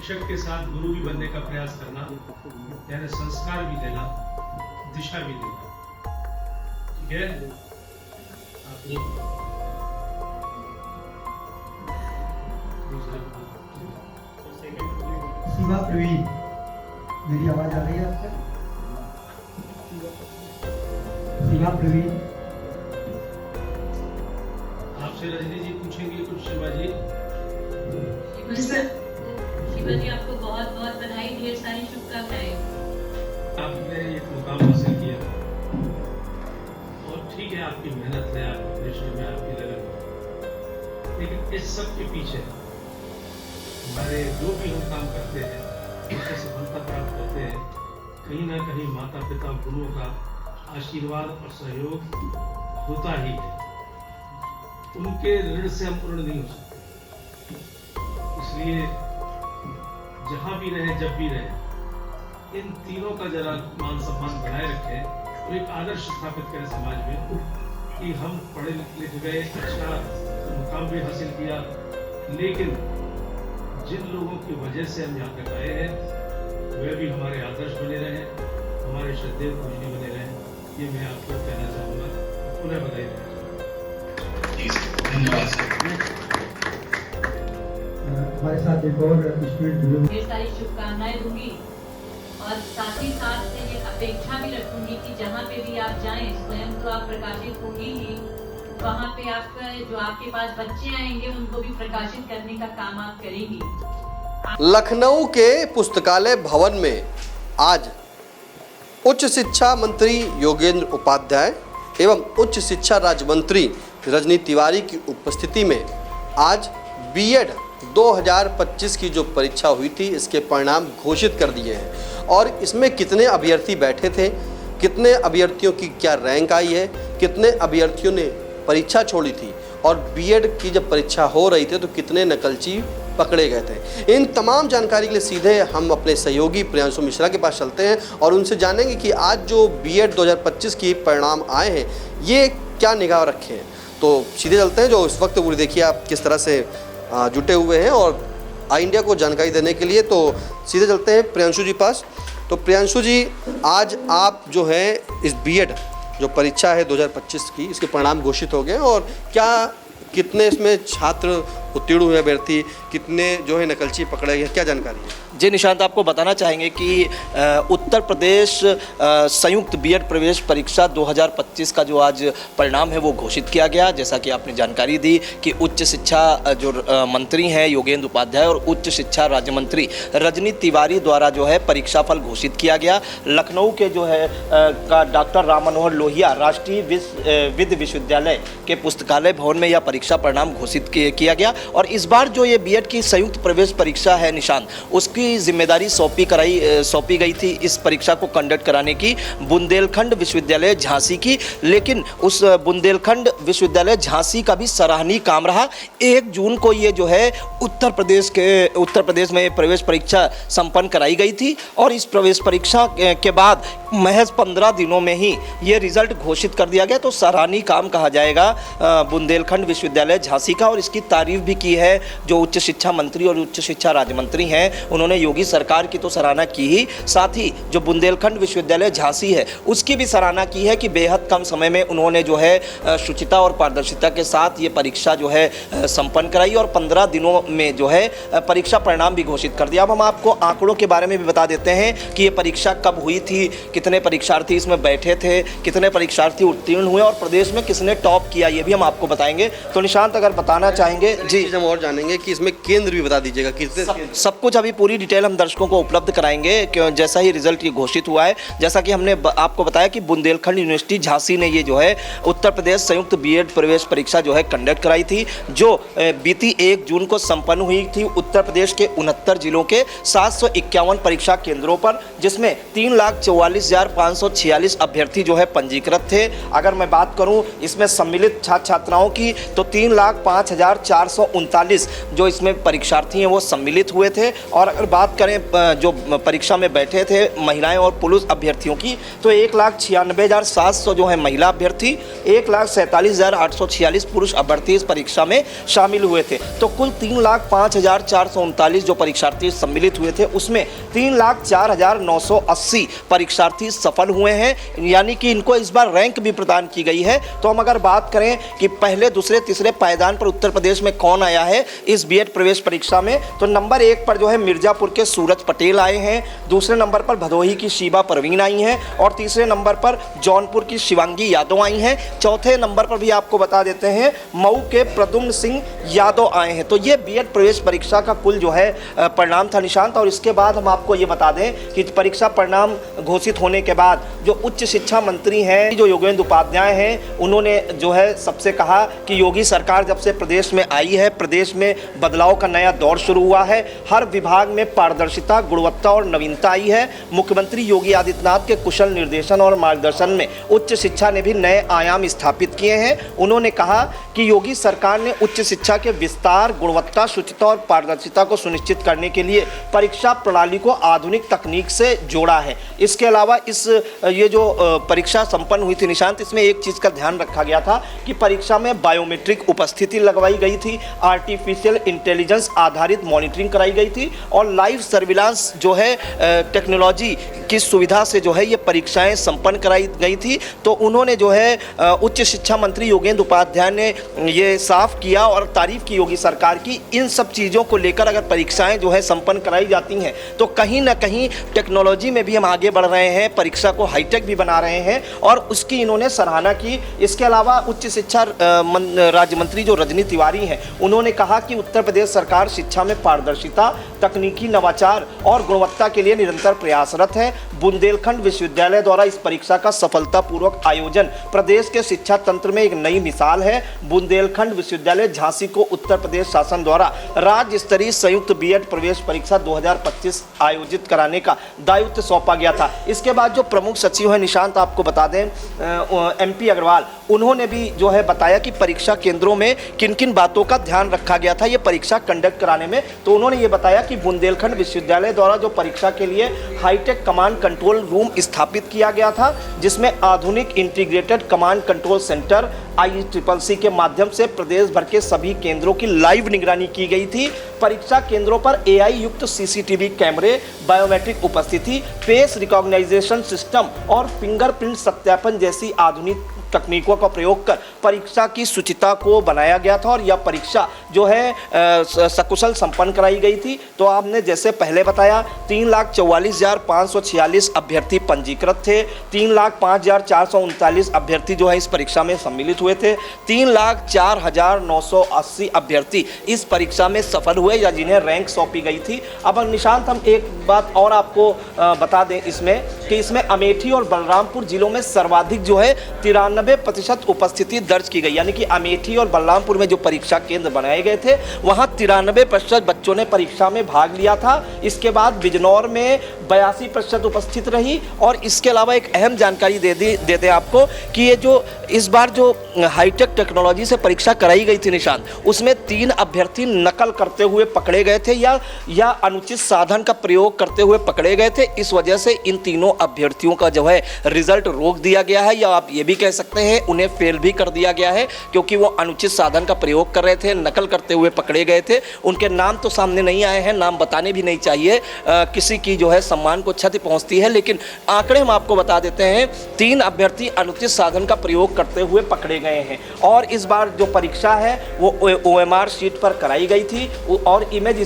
शिक्षक के साथ गुरु भी बनने का प्रयास करना, यानी संस्कार भी देना, दिशा भी देना। ठीक है, सीमा प्रवीण, मेरी आवाज आ रही है आपसे? सीमा प्रवीण, आपसे रजनी जी पूछेंगे कुछ। शिवा जी, शिवा जी आपको बहुत बहुत बधाई, ढेर सारी शुभकामनाएं। आपने एक मुकाम हासिल किया और ठीक है, आपकी मेहनत है, आपके परिश्रम में, आपकी लगन है, लेकिन इस सब के पीछे हमारे जो भी हम काम करते हैं, उससे सफलता प्राप्त करते हैं, कहीं ना कहीं माता पिता गुरुओं का आशीर्वाद और सहयोग होता ही है। उनके ऋण से हम पूर्ण नहीं हो सकते। इसलिए जहां भी रहे, जब भी रहे, इन तीनों का जरा मान सम्मान बनाए रखें और एक आदर्श स्थापित करें समाज में कि हम पढ़े लिख गए, अच्छा मुकाम भी हासिल किया, लेकिन जिन लोगों की वजह से हम यहाँ तक आए हैं वे भी हमारे आदर्श बने रहें, हमारे श्रद्धेय पूजनीय बने रहें। ये मैं आपको कहना चाहूँगा, पुनः बधाई देना चाहूँगा। धन्यवाद। हमारे साथ एक और स्टूडेंट जुड़े हुए। ढेर सारी शुभकामनाएं दूंगी और साथ ही साथ से ये अपेक्षा भी रखूंगी कि जहाँ पे भी आप जाएं, स्वयं तो आप प्रकाशित होंगी ही, वहाँ पे आपका जो आपके पास बच्चे आएंगे उनको भी प्रकाशित करने का काम आप करेंगी। लखनऊ के पुस्तकालय भवन में आज उच्च शिक्षा मंत्री योगेंद्र उपाध्याय एवं उच्च शिक्षा राज्य मंत्री रजनी तिवारी की उपस्थिति में आज बीएड 2025 की जो परीक्षा हुई थी, इसके परिणाम घोषित कर दिए हैं। और इसमें कितने अभ्यर्थी बैठे थे, कितने अभ्यर्थियों की क्या रैंक आई है, कितने अभ्यर्थियों ने परीक्षा छोड़ी थी, और बीएड की जब परीक्षा हो रही थी तो कितने नकलची पकड़े गए थे। इन तमाम जानकारी के लिए सीधे हम अपने सहयोगी प्रियांशु मिश्रा के पास चलते हैं और उनसे जानेंगे कि आज जो बीएड 2025 की परिणाम आए हैं, ये क्या निगाह रखे हैं। तो सीधे चलते हैं, जो इस वक्त पूरी देखिए आप किस तरह से जुटे हुए हैं और आई इंडिया को जानकारी देने के लिए। तो सीधे चलते हैं प्रियांशु जी पास। तो प्रियांशु जी, आज आप जो है इस बीएड जो परीक्षा है 2025 की, इसके परिणाम घोषित हो गए और क्या कितने इसमें छात्र उत्तीर्ण हुए अभ्यर्थी, कितने जो है नकलची पकड़े गए, क्या जानकारी है? जी निशांत, आपको बताना चाहेंगे कि उत्तर प्रदेश संयुक्त बीएड प्रवेश परीक्षा 2025 का जो आज परिणाम है वो घोषित किया गया। जैसा कि आपने जानकारी दी कि उच्च शिक्षा जो मंत्री हैं योगेंद्र उपाध्याय और उच्च शिक्षा राज्य मंत्री रजनी तिवारी द्वारा जो है परीक्षाफल घोषित किया गया। लखनऊ के जो है का डॉक्टर राम मनोहर लोहिया राष्ट्रीय विधि विश्वविद्यालय के पुस्तकालय भवन में यह परीक्षा परिणाम घोषित किया गया। और इस बार जो ये बीएड की संयुक्त प्रवेश परीक्षा है निशांत, उसकी जिम्मेदारी सौंपी गई थी इस परीक्षा को कंडक्ट कराने की बुंदेलखंड विश्वविद्यालय झांसी की। लेकिन उस बुंदेलखंड विश्वविद्यालय झांसी का भी सराहनीय काम रहा। 1 जून को ये जो है उत्तर प्रदेश में प्रवेश परीक्षा संपन्न कराई गई थी और इस प्रवेश परीक्षा के बाद महज 15 दिनों में ही ये रिजल्ट घोषित कर दिया गया। तो सराहनीय काम कहा जाएगा बुंदेलखंड विश्वविद्यालय झांसी का। और इसकी तारीफ भी की है जो उच्च शिक्षा मंत्री और उच्च शिक्षा राज्य मंत्री हैं, उन्होंने योगी सरकार की तो सराहना की ही, साथ ही जो बुंदेलखंड विश्वविद्यालय झांसी है उसकी भी सराहना की है कि बेहद कम समय में उन्होंने जो है शुचिता और पारदर्शिता के साथ ये परीक्षा जो है संपन्न कराई और 15 दिनों में जो है परीक्षा परिणाम भी घोषित कर दिया। अब हम आपको आंकड़ों के बारे में भी बता देते हैं कि ये परीक्षा कब हुई थी, कितने परीक्षार्थी इसमें बैठे थे, कितने परीक्षार्थी उत्तीर्ण हुए और प्रदेश में किसने टॉप किया, ये भी हम आपको बताएंगे। तो निशांत, अगर बताना चाहेंगे जी, हम और जानेंगे कि इसमें केंद्र भी बता दीजिएगा कितने। सब कुछ अभी पूरी डिटेल हम दर्शकों को उपलब्ध कराएंगे क्यों जैसा ही रिजल्ट ये घोषित हुआ है। जैसा कि हमने आपको बताया कि बुंदेलखंड यूनिवर्सिटी झांसी ने ये जो है उत्तर प्रदेश संयुक्त बीएड प्रवेश परीक्षा जो है कंडक्ट कराई थी, जो बीती 1 जून को संपन्न हुई थी उत्तर प्रदेश के 69 जिलों के 751 परीक्षा केंद्रों पर, जिसमें 3,44,546 अभ्यर्थी जो है पंजीकृत थे। अगर मैं बात करूं इसमें सम्मिलित छात्र छात्राओं की तो 3,05,400 439 जो इसमें परीक्षार्थी हैं वो सम्मिलित हुए थे। और अगर बात करें जो परीक्षा में बैठे थे महिलाएं और पुरुष अभ्यर्थियों की, तो 1,96,700 जो है महिला अभ्यर्थी, 1,47,846 पुरुष अभ्यर्थी इस परीक्षा में शामिल हुए थे। तो कुल 3,05,439 जो परीक्षार्थी सम्मिलित हुए थे उसमें 3,04,980 परीक्षार्थी सफल हुए हैं, यानी कि इनको इस बार रैंक भी प्रदान की गई है। तो हम अगर बात करें कि पहले दूसरे तीसरे पायदान पर उत्तर प्रदेश में कौन आया है इस बीएड प्रवेश परीक्षा में, तो नंबर 1 पर जो है मिर्जापुर के सूरज पटेल आए हैं, दूसरे नंबर पर भदोही की शीबा परवीन आई हैं और तीसरे नंबर पर जौनपुर की शिवांगी यादव आई हैं। चौथे नंबर पर भी आपको बता देते हैं मऊ के प्रद्युम्न सिंह यादव आए हैं। तो ये बीएड प्रवेश परीक्षा का कुल जो है परिणाम था निशांत। और इसके बाद हम आपको ये बता दें कि परीक्षा परिणाम घोषित होने के बाद जो उच्च शिक्षा मंत्री हैं जो योगेंद्र उपाध्याय हैं, उन्होंने जो है सबसे कहा कि योगी सरकार जब से प्रदेश में आई है, प्रदेश में बदलाव का नया दौर शुरू हुआ है, हर विभाग में पारदर्शिता, गुणवत्ता और नवीनता आई है। मुख्यमंत्री योगी आदित्यनाथ के कुशल निर्देशन और मार्गदर्शन में उच्च शिक्षा ने भी नए आयाम स्थापित किए हैं। उन्होंने कहा कि योगी सरकार ने उच्च शिक्षा के विस्तार, गुणवत्ता, शुचिता और पारदर्शिता को सुनिश्चित करने के लिए परीक्षा प्रणाली को आधुनिक तकनीक से जोड़ा है। इसके अलावा ये जो परीक्षा संपन्न हुई थी निशांत, इसमें एक चीज़ का ध्यान रखा गया था कि परीक्षा में बायोमेट्रिक उपस्थिति लगवाई गई थी, आर्टिफिशियल इंटेलिजेंस आधारित मॉनिटरिंग कराई गई थी और लाइव सर्विलांस जो है टेक्नोलॉजी की सुविधा से जो है ये परीक्षाएं संपन्न कराई गई थी। तो उन्होंने जो है उच्च शिक्षा मंत्री योगेंद्र उपाध्याय ने ये साफ किया और तारीफ की योगी सरकार की। इन सब चीज़ों को लेकर अगर परीक्षाएं जो है संपन्न कराई जाती हैं तो कहीं ना कहीं टेक्नोलॉजी में भी हम आगे बढ़ रहे हैं, परीक्षा को हाईटेक भी बना रहे हैं और उसकी इन्होंने सराहना की। इसके अलावा उच्च शिक्षा राज्य मंत्री जो रजनी तिवारी हैं, उन्होंने कहा कि उत्तर प्रदेश सरकार शिक्षा में पारदर्शिता, तकनीकी नवाचार और गुणवत्ता के लिए निरंतर प्रयासरत है। बुंदेलखंड विश्वविद्यालय द्वारा इस परीक्षा का सफलतापूर्वक आयोजन प्रदेश के शिक्षा तंत्र में एक नई मिसाल है। बुंदेलखंड विश्वविद्यालय झांसी को उत्तर प्रदेश शासन द्वारा राज्य स्तरीय संयुक्त बीएड प्रवेश परीक्षा 2025 आयोजित कराने का दायित्व सौंपा गया था। इसके बाद जो प्रमुख सचिव है निशांत, आपको बता दें MP अग्रवाल, उन्होंने भी जो है बताया कि परीक्षा केंद्रों में किन किन बातों का ध्यान रखा गया था ये परीक्षा कंडक्ट कराने में। तो उन्होंने ये बताया कि बुंदेलखंड विश्वविद्यालय द्वारा जो परीक्षा के लिए हाईटेक कमांड कंट्रोल रूम स्थापित किया गया था, जिसमें आधुनिक integrated command control centre IEEE के माध्यम से प्रदेश भर के सभी केंद्रों की लाइव निगरानी की गई थी। परीक्षा केंद्रों पर AI युक्त CCTV कैमरे, बायोमेट्रिक उपस्थिति, फेस रिकॉग्नाइजेशन सिस्टम और फिंगरप्रिंट सत्यापन जैसी आधुनिक तकनीकों का प्रयोग कर परीक्षा की शुचिता को बनाया गया था और यह परीक्षा जो है सकुशल संपन्न कराई गई थी। तो आपने जैसे पहले बताया 3,44,546 अभ्यर्थी पंजीकृत थे, 3,05,439 अभ्यर्थी जो है इस परीक्षा में सम्मिलित हुए थे, 3,04,980 अभ्यर्थी इस परीक्षा में सफल हुए या जिन्हें रैंक सौंपी गई थी। अब निशांत हम एक बात और आपको बता दें इसमें कि इसमें अमेठी और बलरामपुर जिलों में सर्वाधिक जो है 93% उपस्थिति दर्ज की गई, यानी कि अमेठी और बलरामपुर में जो परीक्षा केंद्र बनाए गए थे वहां 93% बच्चों ने परीक्षा में भाग लिया था। इसके बाद बिजनौर में 82% उपस्थित रही। और इसके अलावा एक अहम जानकारी दे दें आपको कि ये जो इस बार जो हाईटेक टेक्नोलॉजी से परीक्षा कराई गई थी निशांत, उसमें 3 अभ्यर्थी नकल करते हुए पकड़े गए थे या अनुचित साधन का प्रयोग करते हुए पकड़े गए थे। इस वजह से इन तीनों अभ्यर्थियों का जो है रिजल्ट रोक दिया गया है, या आप ये भी कह सकते हैं उन्हें फेल भी कर दिया गया है, क्योंकि वो अनुचित साधन का प्रयोग कर रहे थे, नकल करते हुए पकड़े गए थे। उनके नाम तो सामने नहीं आए हैं, नाम बताने भी नहीं चाहिए, किसी की जो है सम्मान को क्षति पहुंचती है, लेकिन आंकड़े हम आपको बता देते हैं 3 अभ्यर्थी अनुचित साधन का प्रयोग करते हुए पकड़े गए हैं। और इस बार जो परीक्षा है वो OMR शीट पर कराई गई थी और इमेज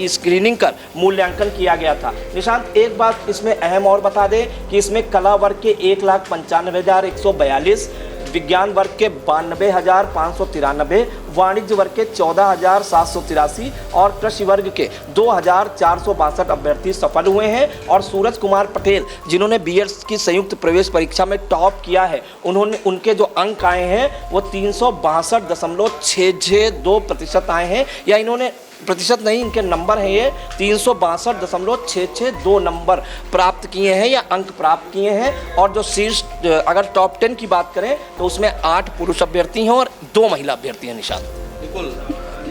स्क्रीनिंग कर मूल्यांकन किया गया था। निशांत एक बात इसमें अहम और बता दें कि इसमें कला वर्ग के 1,95,142, विज्ञान वर्ग के 92,593, वाणिज्य वर्ग के 14,783 और कृषि वर्ग के 2,462 अभ्यर्थी सफल हुए हैं। और सूरज कुमार पटेल जिन्होंने बीएड की संयुक्त प्रवेश परीक्षा में टॉप किया है, उनके जो अंक आए हैं वो 362.662% आए हैं, या इन्होंने प्रतिशत नहीं, इनके नंबर हैं ये 362.662 नंबर प्राप्त किए हैं या अंक प्राप्त किए हैं। और जो शीर्ष अगर टॉप 10 की बात करें तो उसमें 8 पुरुष अभ्यर्थी हैं और 2 महिला अभ्यर्थी हैं निशांत। बिल्कुल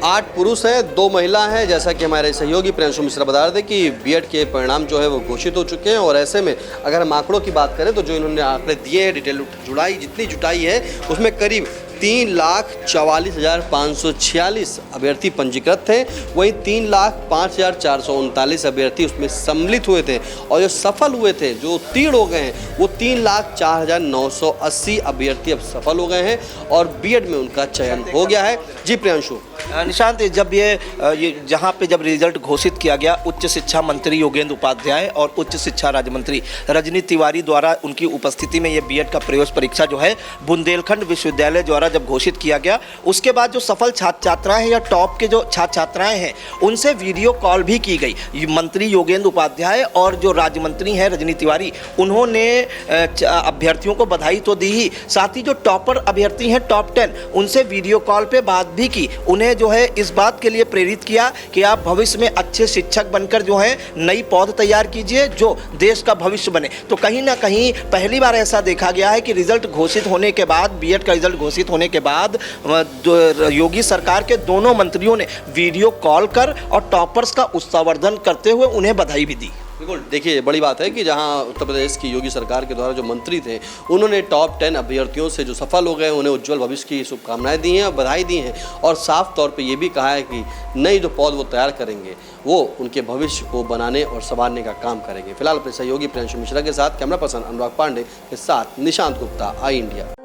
8 पुरुष हैं, 2 महिला हैं। जैसा कि हमारे सहयोगी प्रियांशु मिश्रा बता रहे थे कि बीएड के परिणाम जो है वो घोषित हो चुके हैं और ऐसे में अगर हम आंकड़ों की बात करें तो जो इन्होंने आंकड़े दिए हैं, डिटेल जुड़ाई जितनी जुटाई है उसमें करीब 3,44,546 अभ्यर्थी पंजीकृत थे। वहीं 3,05,439 अभ्यर्थी उसमें सम्मिलित हुए थे और जो सफल हुए थे, जो उत्तीर्ण हो गए हैं, वो 3,04,980 अभ्यर्थी अब सफल हो गए हैं और बीएड में उनका चयन हो गया है। जी प्रियांशु। निशांत, जब ये जहाँ पे जब रिजल्ट घोषित किया गया, उच्च शिक्षा मंत्री योगेंद्र उपाध्याय और उच्च शिक्षा राज्य मंत्री रजनी तिवारी द्वारा उनकी उपस्थिति में ये बीएड का प्रवेश परीक्षा जो है बुंदेलखंड विश्वविद्यालय द्वारा जब घोषित किया गया, उसके बाद जो सफल छात्र छात्राएं हैं या टॉप के जो छात्र छात्राएं हैं उनसे वीडियो कॉल भी की गई। मंत्री योगेंद्र उपाध्याय और जो राज्य मंत्री हैं रजनी तिवारी, उन्होंने अभ्यर्थियों को बधाई तो दी ही, साथ ही जो टॉपर अभ्यर्थी हैं टॉप 10 उनसे वीडियो कॉल पे बात भी की। उन्हें जो है इस बात के लिए प्रेरित किया कि आप भविष्य में अच्छे शिक्षक बनकर जो है नई पौध तैयार कीजिए जो देश का भविष्य बने। तो कहीं ना कहीं पहली बार ऐसा देखा गया है कि रिजल्ट घोषित होने के बाद, बीएड का रिजल्ट घोषित होने के बाद योगी सरकार के दोनों मंत्रियों ने वीडियो कॉल कर और टॉपर्स का उत्साहवर्धन करते हुए उन्हें बधाई भी दी। बिल्कुल, देखिए बड़ी बात है कि जहां उत्तर प्रदेश की योगी सरकार के द्वारा जो मंत्री थे उन्होंने टॉप 10 अभ्यर्थियों से जो सफल हो गए उन्हें उज्जवल भविष्य की शुभकामनाएं दी हैं और बधाई दी हैं और साफ तौर पे ये भी कहा है कि नई जो पौध वो तैयार करेंगे वो उनके भविष्य को बनाने और संवारने का काम करेंगे। फिलहाल अपने सहयोगी प्रियांशु मिश्रा के साथ कैमरा पर्सन अनुराग पांडे के साथ निशांत गुप्ता, आई इंडिया।